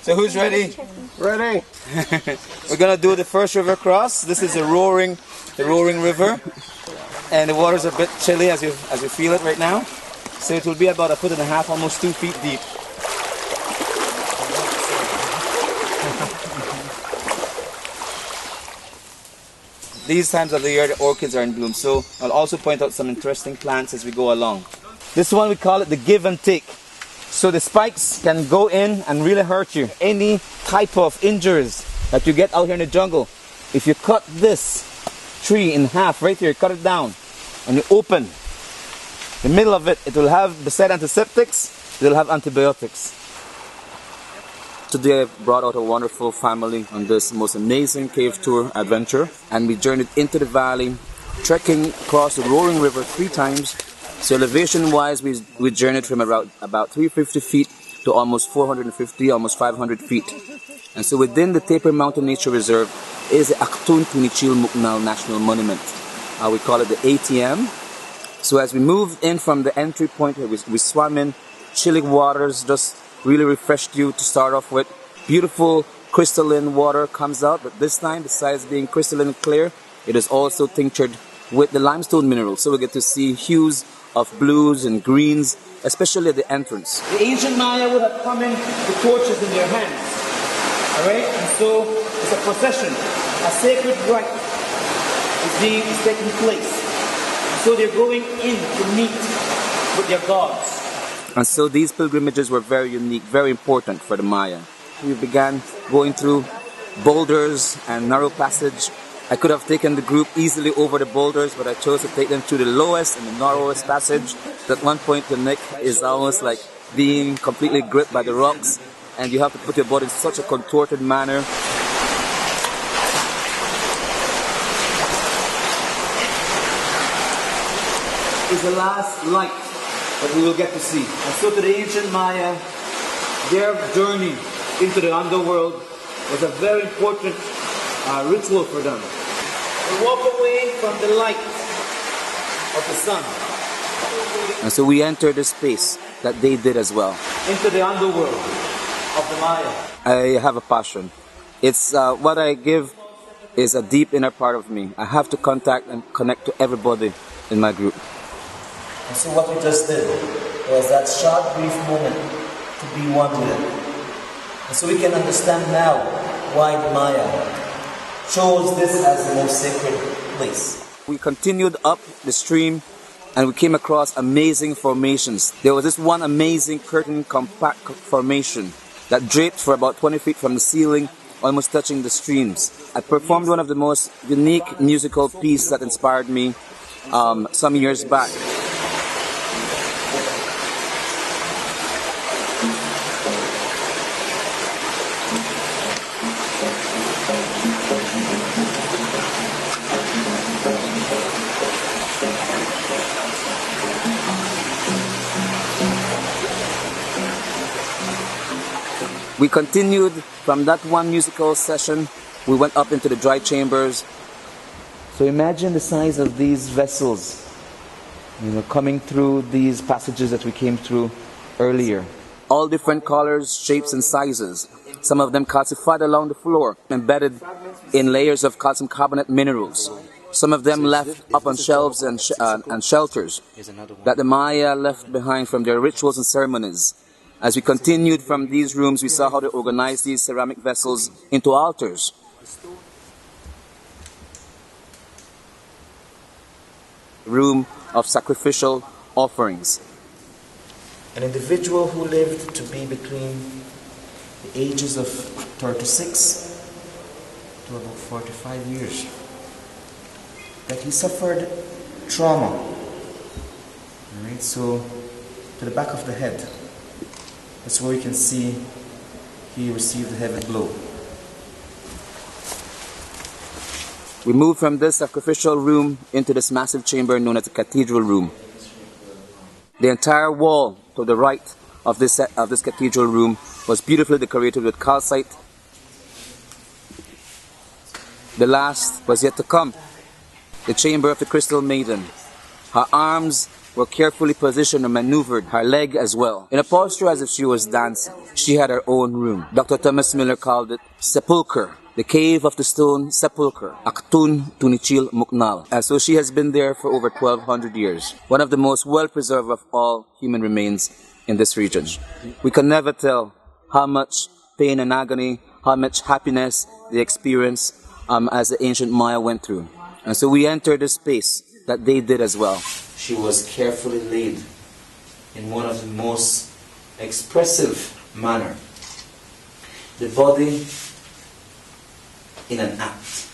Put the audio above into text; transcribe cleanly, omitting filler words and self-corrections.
So who's ready? Ready. We're gonna do the first river cross. This is the roaring river, and the water's a bit chilly as you feel it right now. So it will be about 1.5 feet, almost 2 feet deep. These times of the year, the orchids are in bloom. So I'll also point out some interesting plants as we go along. This one, we call it the give and take. So the spikes can go in and really hurt you. Any type of injuries that you get out here in the jungle, if you cut this tree in half right here, cut it down, and you open the middle of it, it will have, beside antiseptics, it will have antibiotics. Today I brought out a wonderful family on this most amazing cave tour adventure, and we journeyed into the valley, trekking across the roaring river 3 times. So elevation wise, we journeyed from about 350 feet to almost 450, almost 500 feet. And so within the Taper Mountain Nature Reserve is the Actun Tunichil Muknal National Monument. We call it the ATM. So as we moved in from the entry point, we swam in chilly waters, just really refreshed you to start off with. Beautiful crystalline water comes out, but this time, besides being crystalline clear, it is also tinctured with the limestone minerals. So we get to see hues of blues and greens, especially at the entrance. The ancient Maya would have come in with torches in their hands. Alright? And so it's a procession. A sacred rite is taking place. And so they're going in to meet with their gods. And so these pilgrimages were very unique, very important for the Maya. We began going through boulders and narrow passage. I could have taken the group easily over the boulders, but I chose to take them through the lowest and the narrowest passage. At one point, the neck is almost like being completely gripped by the rocks, and you have to put your body in such a contorted manner. Is the last light that we will get to see. And so to the ancient Maya, their journey into the underworld was a very important ritual for them. They walk away from the light of the sun. And so we entered the space that they did as well. Into the underworld of the Maya. I have a passion. It's what I give is a deep inner part of me. I have to contact and connect to everybody in my group. And so what we just did was that short, brief moment to be one with it. And so we can understand now why the Maya chose this as the most sacred place. We continued up the stream and we came across amazing formations. There was this one amazing curtain compact formation that draped for about 20 feet from the ceiling, almost touching the streams. I performed one of the most unique musical pieces that inspired me some years back. We continued from that one musical session. We went up into the dry chambers. So imagine the size of these vessels, coming through these passages that we came through earlier. All different colors, shapes, and sizes. Some of them calcified along the floor, embedded in layers of calcium carbonate minerals. Some of them left up on shelves and shelters that the Maya left behind from their rituals and ceremonies. As we continued from these rooms, we saw how they organized these ceramic vessels into altars. Room of sacrificial offerings. An individual who lived to be between the ages of 36 to about 45 years, that he suffered trauma. Alright, so to the back of the head. That's where you can see he received a heavy blow. We moved from this sacrificial room into this massive chamber known as the cathedral room. The entire wall to the right of this cathedral room was beautifully decorated with calcite. The last was yet to come. The chamber of the Crystal Maiden. Her arms were carefully positioned and maneuvered, her leg as well, in a posture as if she was dancing. She had her own room. Dr. Thomas Miller called it sepulcher, the cave of the stone sepulcher, Actun Tunichil Muknal. And so she has been there for over 1,200 years, one of the most well-preserved of all human remains in this region. We can never tell how much pain and agony, how much happiness they experienced as the ancient Maya went through. And so we entered the space that they did as well. She was carefully laid in one of the most expressive manner. The body in an act.